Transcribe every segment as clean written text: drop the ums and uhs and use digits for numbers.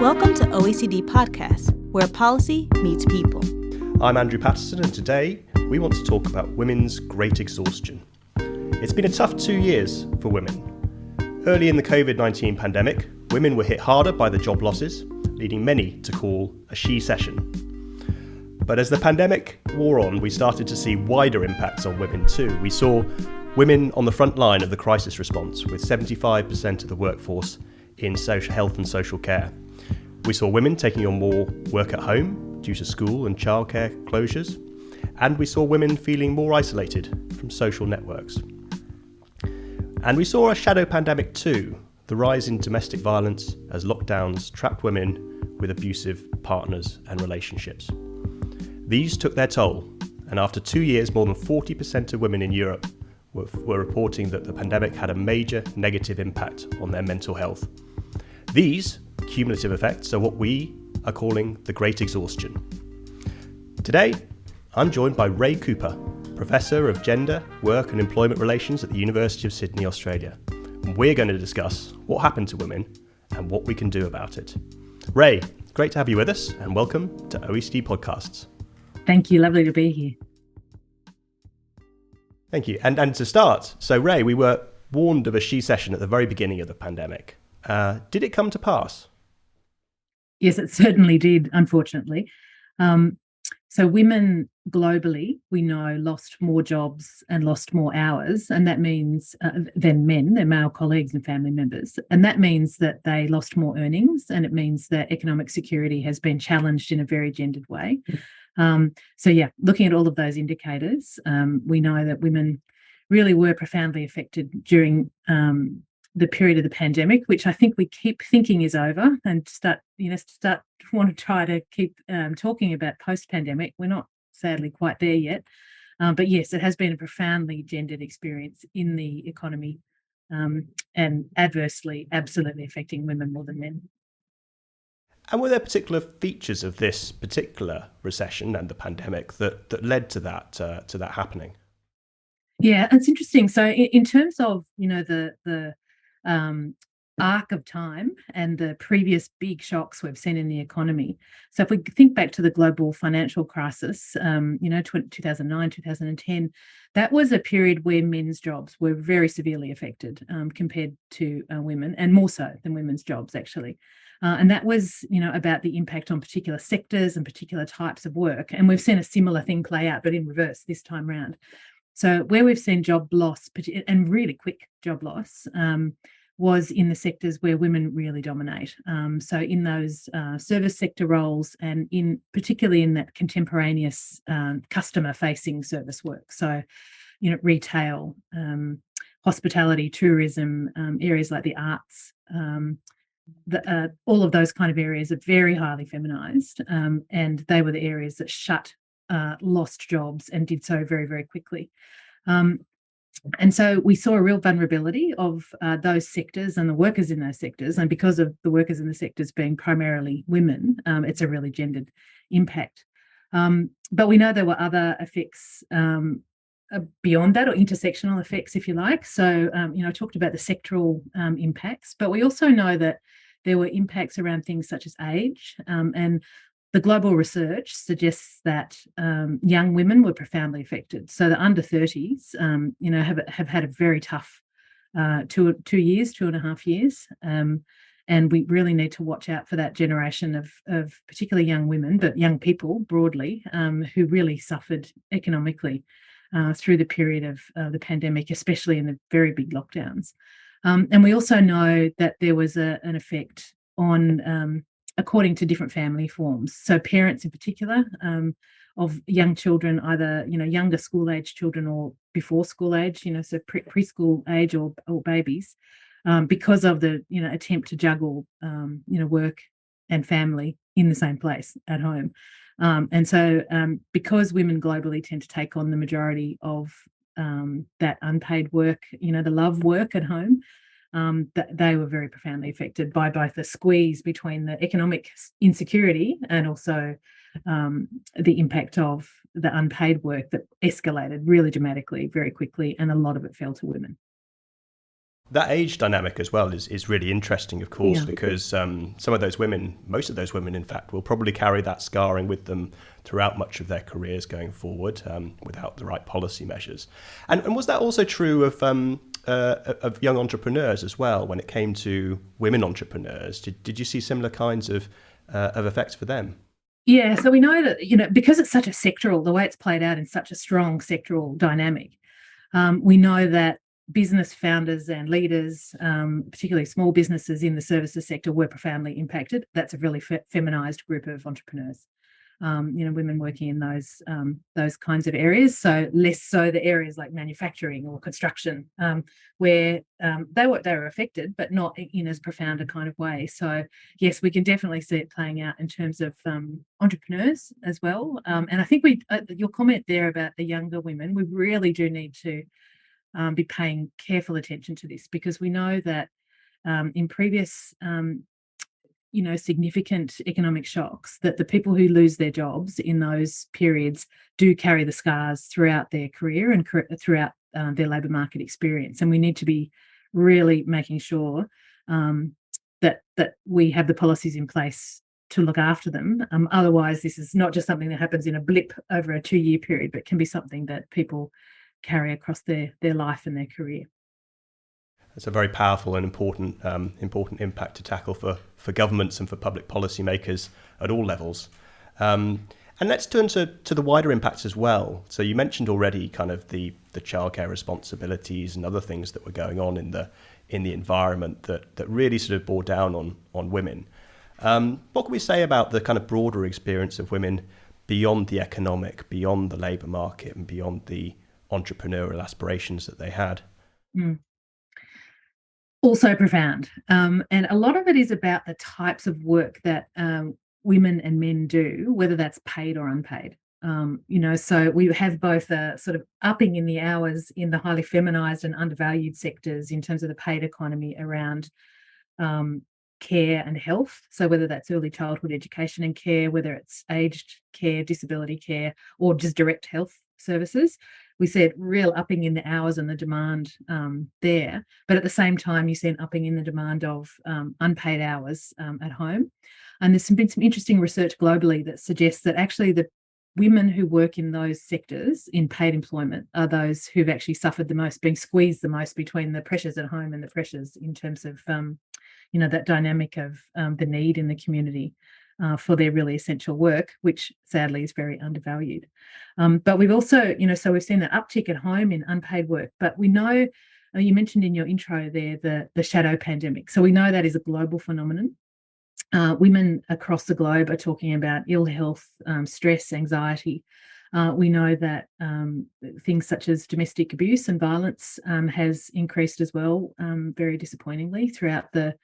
Welcome to OECD Podcast, where policy meets people. I'm Andrew Patterson, and today we want to talk about women's Great Exhaustion. It's been a tough 2 years for women. Early in the COVID-19 pandemic, women were hit harder by the job losses, leading many to call a she-cession. But as the pandemic wore on, we started to see wider impacts on women too. We saw women on the front line of the crisis response, with 75% of the workforce in social health and social care. We saw women taking on more work at home due to school and childcare closures, and we saw women feeling more isolated from social networks. And we saw a shadow pandemic too, the rise in domestic violence as lockdowns trapped women with abusive partners and relationships. These took their toll, and after 2 years, more than 40% of women in Europe were reporting that the pandemic had a major negative impact on their mental health. These cumulative effects are what we are calling the Great Exhaustion. Today, I'm joined by Ray Cooper, Professor of Gender, Work and Employment Relations at the University of Sydney, Australia. And we're going to discuss what happened to women and what we can do about it. Ray, great to have you with us, and welcome to OECD Podcasts. Thank you, lovely to be here. Thank you. And to start, so Ray, we were warned of a she-cession at the very beginning of the pandemic. Did it come to pass? Yes, it certainly did, unfortunately. So women globally, we know, lost more jobs and lost more hours, and that means than men, their male colleagues and family members. And that means that they lost more earnings, and it means that economic security has been challenged in a very gendered way. Looking at all of those indicators, we know that women really were profoundly affected during the period of the pandemic, which I think we keep thinking is over, and want to try to keep talking about post-pandemic. We're not sadly quite there yet, but yes, it has been a profoundly gendered experience in the economy, and adversely, absolutely affecting women more than men. And were there particular features of this particular recession and the pandemic that led to that happening? Yeah, it's interesting. So in terms of the arc of time and the previous big shocks we've seen in the economy. So if we think back to the global financial crisis, 2009, 2010, that was a period where men's jobs were very severely affected compared to women, and more so than women's jobs, actually. And that was, about the impact on particular sectors and particular types of work. And we've seen a similar thing play out, but in reverse this time round. So where we've seen job loss, and really quick job loss, was in the sectors where women really dominate. So in those service sector roles, and particularly in that contemporaneous customer-facing service work. So, retail, hospitality, tourism, areas like the arts, all of those kind of areas are very highly feminised, and they were the areas that lost jobs and did so very, very quickly. And so we saw a real vulnerability of those sectors and the workers in those sectors. And because of the workers in the sectors being primarily women, it's a really gendered impact. But we know there were other effects beyond that, or intersectional effects, if you like. So, I talked about the sectoral impacts, but we also know that there were impacts around things such as age, and the global research suggests that young women were profoundly affected. So the under 30s, have had a very tough 2.5 years. And we really need to watch out for that generation of particularly young women, but young people broadly, who really suffered economically through the period of the pandemic, especially in the very big lockdowns. And we also know that there was an effect on according to different family forms. So parents in particular of young children, either, younger school age children or before school age, so preschool age or babies, because of the, attempt to juggle, work and family in the same place at home. And so because women globally tend to take on the majority of that unpaid work, the love work at home, that they were very profoundly affected by both the squeeze between the economic insecurity and also the impact of the unpaid work that escalated really dramatically, very quickly, and a lot of it fell to women. That age dynamic as well is really interesting, of course, Yeah. because some of those women, most of those women, in fact, will probably carry that scarring with them throughout much of their careers going forward without the right policy measures. And was that also true of young entrepreneurs as well when it came to women entrepreneurs? Did you see similar kinds of effects for them? Yeah, so we know that, because it's such a sectoral, the way it's played out in such a strong sectoral dynamic, we know that business founders and leaders, particularly small businesses in the services sector, were profoundly impacted. That's a really feminised group of entrepreneurs. Women working in those kinds of areas. So less so the areas like manufacturing or construction, where they were affected, but not in as profound a kind of way. So yes, we can definitely see it playing out in terms of entrepreneurs as well. And I think your comment there about the younger women, we really do need to be paying careful attention to this, because we know that in previous significant economic shocks, that the people who lose their jobs in those periods do carry the scars throughout their career and throughout their labour market experience. And we need to be really making sure that we have the policies in place to look after them. Otherwise, this is not just something that happens in a blip over a 2-year period, but can be something that people carry across their life and their career. It's a very powerful and important impact to tackle for governments and for public policymakers at all levels. And let's turn to the wider impacts as well. So you mentioned already kind of the childcare responsibilities and other things that were going on in the environment that really sort of bore down on women. What can we say about the kind of broader experience of women beyond the economic, beyond the labour market, and beyond the entrepreneurial aspirations that they had? Also profound. And a lot of it is about the types of work that women and men do, whether that's paid or unpaid. So we have both a sort of upping in the hours in the highly feminised and undervalued sectors in terms of the paid economy around care and health. So whether that's early childhood education and care, whether it's aged care, disability care, or just direct health services, we see a real upping in the hours and the demand there. But at the same time, you see an upping in the demand of unpaid hours at home. And there's been some interesting research globally that suggests that actually the women who work in those sectors in paid employment are those who've actually suffered the most, being squeezed the most between the pressures at home and the pressures in terms of that dynamic of the need in the community for their really essential work, which sadly is very undervalued. But we've also, so we've seen that uptick at home in unpaid work. But we know, you mentioned in your intro there, the shadow pandemic. So we know that is a global phenomenon. Women across the globe are talking about ill health, stress, anxiety. We know that things such as domestic abuse and violence has increased as well, very disappointingly, throughout the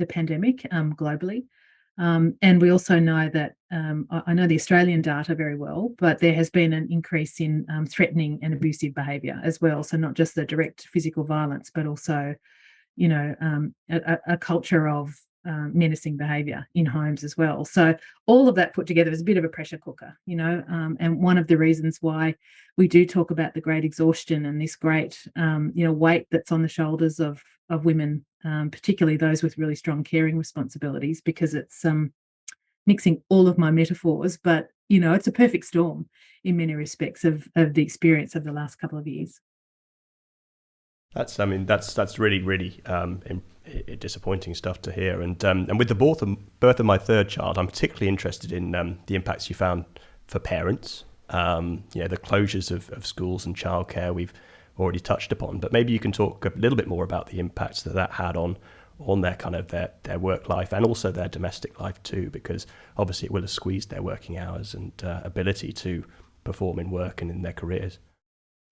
pandemic globally. And we also know that, I know the Australian data very well, but there has been an increase in threatening and abusive behaviour as well. So not just the direct physical violence, but also, a culture of menacing behaviour in homes as well. So all of that put together is a bit of a pressure cooker, and one of the reasons why we do talk about the Great Exhaustion and this great, weight that's on the shoulders of women, particularly those with really strong caring responsibilities, because it's mixing all of my metaphors, but it's a perfect storm in many respects of the experience of the last couple of years. That's really, really disappointing stuff to hear. And with the birth of my third child, I'm particularly interested in the impacts you found for parents. The closures of schools and childcare we've already touched upon, but maybe you can talk a little bit more about the impacts that had on their kind of their work life and also their domestic life too, because obviously it will have squeezed their working hours and ability to perform in work and in their careers.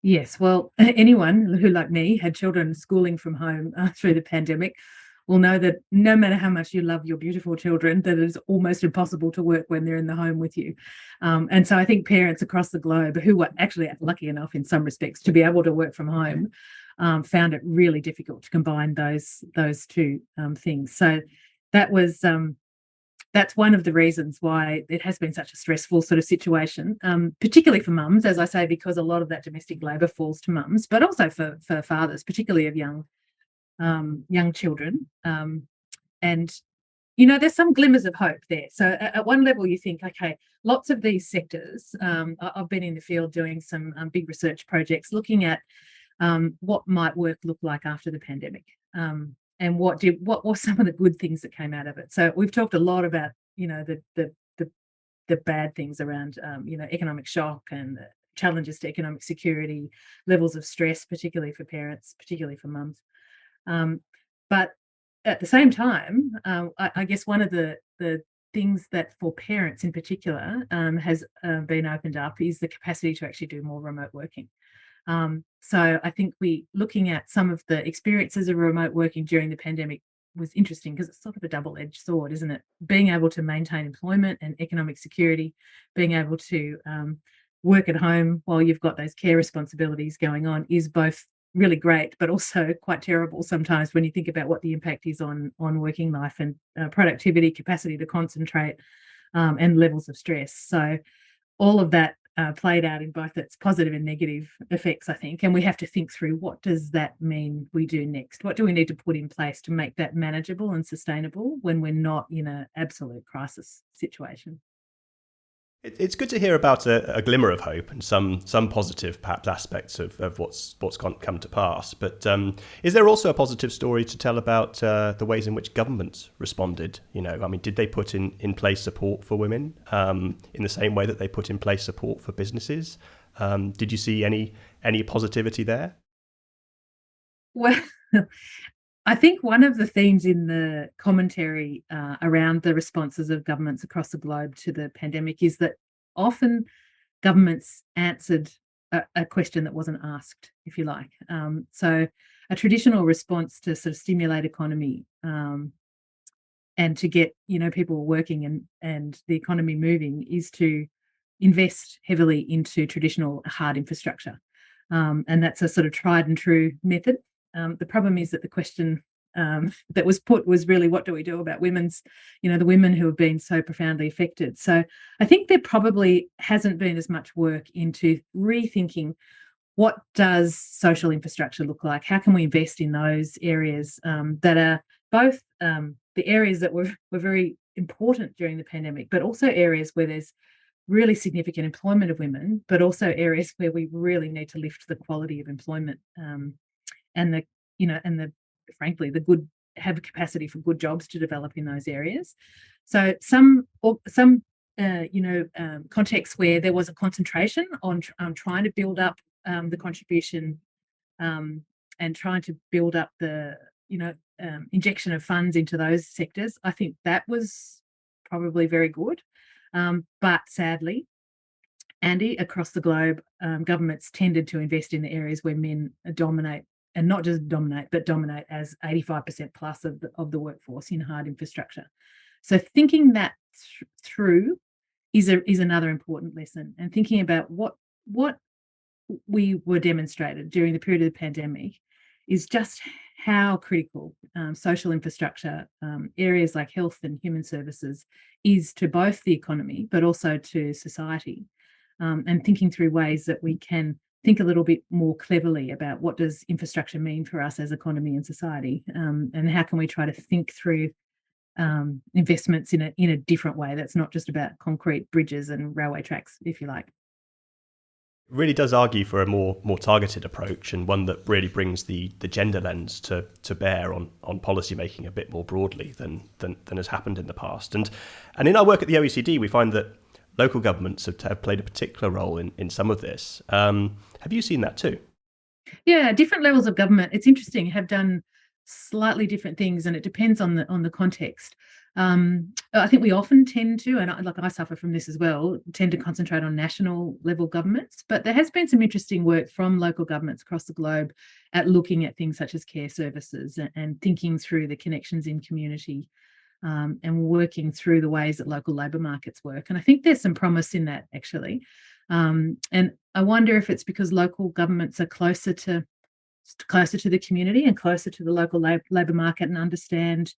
Yes, well, anyone who, like me, had children schooling from home through the pandemic will know that no matter how much you love your beautiful children, that it is almost impossible to work when they're in the home with you. And so I think parents across the globe who were actually lucky enough in some respects to be able to work from home found it really difficult to combine those two things. So that was that's one of the reasons why it has been such a stressful sort of situation, particularly for mums, as I say, because a lot of that domestic labour falls to mums, but also for fathers, particularly of young young children. And there's some glimmers of hope there. So at one level, you think, okay, lots of these sectors. I've been in the field doing some big research projects looking at what might work look like after the pandemic, and what were some of the good things that came out of it. So we've talked a lot about the bad things around economic shock and challenges to economic security, levels of stress, particularly for parents, particularly for mums. But at the same time, I guess one of the things that for parents in particular has been opened up is the capacity to actually do more remote working. So I think looking at some of the experiences of remote working during the pandemic was interesting because it's sort of a double-edged sword, isn't it? Being able to maintain employment and economic security, being able to work at home while you've got those care responsibilities going on is both really great, but also quite terrible sometimes when you think about what the impact is on working life and productivity, capacity to concentrate, and levels of stress. So all of that played out in both its positive and negative effects, I think. And we have to think through, what does that mean we do next? What do we need to put in place to make that manageable and sustainable when we're not in an absolute crisis situation? It's good to hear about a glimmer of hope and some positive perhaps aspects of what's come to pass. But is there also a positive story to tell about the ways in which governments responded? Did they put in place support for women in the same way that they put in place support for businesses? Did you see any positivity there? Well, I think one of the themes in the commentary around the responses of governments across the globe to the pandemic is that often governments answered a question that wasn't asked, if you like. So a traditional response to sort of stimulate economy and to get people working and the economy moving is to invest heavily into traditional hard infrastructure. And that's a sort of tried and true method. The problem is that the question that was put was really, what do we do about the women who have been so profoundly affected? So I think there probably hasn't been as much work into rethinking, what does social infrastructure look like? How can we invest in those areas that are both the areas that were very important during the pandemic, but also areas where there's really significant employment of women, but also areas where we really need to lift the quality of employment and frankly, have a capacity for good jobs to develop in those areas. So some contexts where there was a concentration on trying to build up the contribution and trying to build up the injection of funds into those sectors, I think that was probably very good. But sadly, Andy, across the globe, governments tended to invest in the areas where men dominate, and not just dominate, but dominate as 85% plus of the workforce in hard infrastructure. So thinking that through is another important lesson, and thinking about what we were demonstrated during the period of the pandemic is just how critical social infrastructure, areas like health and human services, is to both the economy but also to society, and thinking through ways that we can think a little bit more cleverly about what does infrastructure mean for us as economy and society, and how can we try to think through investments in a different way that's not just about concrete bridges and railway tracks, if you like. It really does argue for a more targeted approach, and one that really brings the gender lens to bear on policy making a bit more broadly than has happened in the past. And in our work at the OECD, we find that local governments have played a particular role in some of this. Have you seen that too? Yeah, different levels of government, it's interesting, have done slightly different things, and it depends on the context. I think we often tend to, and I suffer from this as well, tend to concentrate on national level governments, but there has been some interesting work from local governments across the globe at looking at things such as care services and thinking through the connections in community, and working through the ways that local labour markets work. And I think there's some promise in that, actually. And I wonder if it's because local governments are closer to the community and closer to the local labour market, and understand,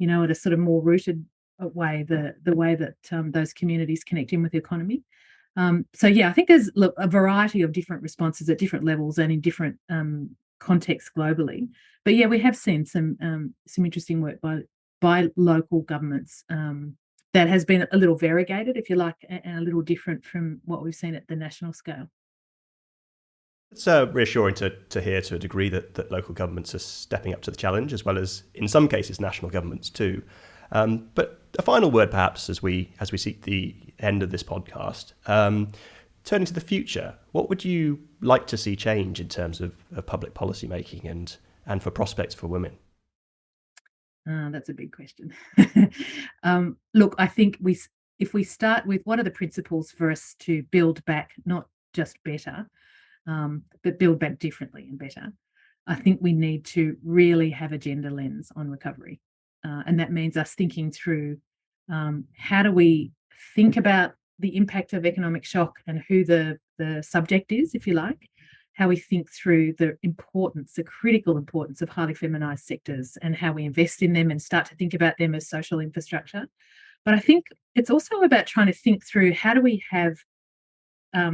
at a sort of more rooted way, the way that those communities connect in with the economy. So yeah, I think there's a variety of different responses at different levels and in different context globally. But yeah, we have seen some interesting work by local governments that has been a little variegated, if you like, and a little different from what we've seen at the national scale. It's reassuring to hear to a degree that local governments are stepping up to the challenge, as well as, in some cases, national governments too. But a final word, perhaps, as we seek the end of this podcast. Turning to the future, what would you like to see change in terms of public policy making and for prospects for women? That's a big question. Look, I think if we start with what are the principles for us to build back, not just better, but build back differently and better, I think we need to really have a gender lens on recovery. And that means us thinking through how do we think about the impact of economic shock and who the subject is, if you like, how we think through the critical importance of highly feminized sectors and how we invest in them and start to think about them as social infrastructure. But I think it's also about trying to think through how do we have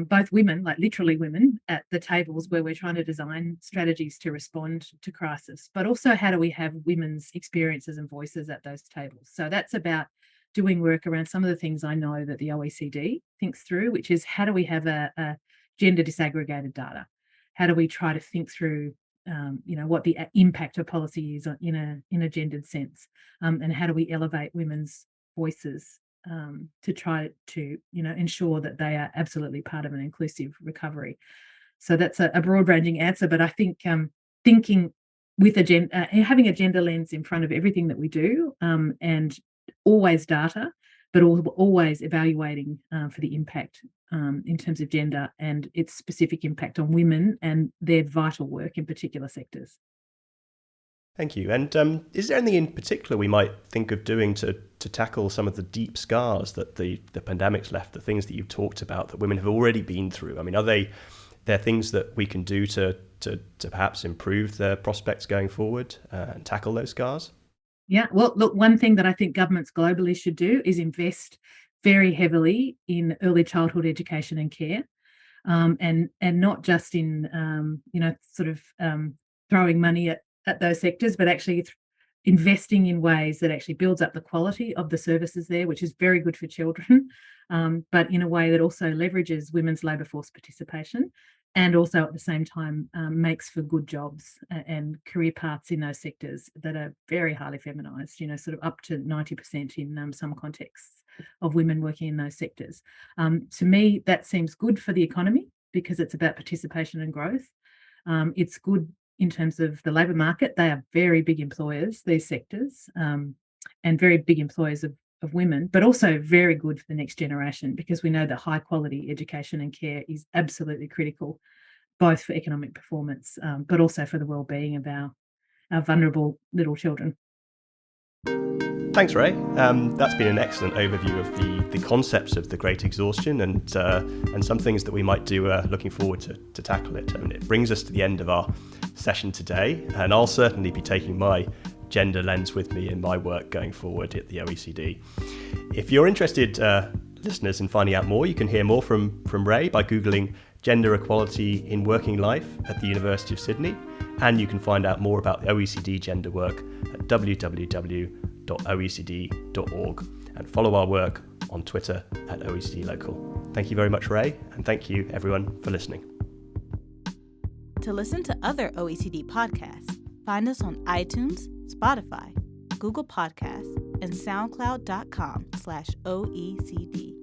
both women, like literally women, at the tables where we're trying to design strategies to respond to crisis, but also how do we have women's experiences and voices at those tables. So that's about doing work around some of the things I know that the OECD thinks through, which is how do we have a gender disaggregated data? How do we try to think through what the impact of policy is in a gendered sense, and how do we elevate women's voices to try to ensure that they are absolutely part of an inclusive recovery. So that's a broad-ranging answer, but I think thinking with having a gender lens in front of everything that we do, and always data, but always evaluating for the impact in terms of gender and its specific impact on women and their vital work in particular sectors. Thank you. And is there anything in particular we might think of doing to tackle some of the deep scars that the pandemic's left, the things that you've talked about that women have already been through? I mean, are there things that we can do to perhaps improve their prospects going forward and tackle those scars? Yeah, well, look, one thing that I think governments globally should do is invest very heavily in early childhood education and care, and not just in throwing money at those sectors, but actually investing in ways that actually builds up the quality of the services there, which is very good for children, but in a way that also leverages women's labour force participation and also at the same time makes for good jobs and career paths in those sectors that are very highly feminised, sort of up to 90% in some contexts of women working in those sectors. To me, that seems good for the economy because it's about participation and growth. It's good in terms of the labour market. They are very big employers, these sectors, and very big employers of women, but also very good for the next generation because we know that high quality education and care is absolutely critical, both for economic performance, but also for the well-being of our vulnerable little children. Thanks, Ray. That's been an excellent overview of the concepts of the Great Exhaustion and some things that we might do looking forward to tackle it. And it brings us to the end of our session today, and I'll certainly be taking my gender lens with me in my work going forward at the OECD. If you're interested, listeners, in finding out more, you can hear more from Ray by Googling gender equality in working life at the University of Sydney, and you can find out more about the OECD gender work at www.oecd.org and follow our work on Twitter at OECD Local. Thank you very much, Ray, and thank you everyone for listening. To listen to other OECD podcasts, find us on iTunes, Spotify, Google Podcasts, and SoundCloud.com/OECD.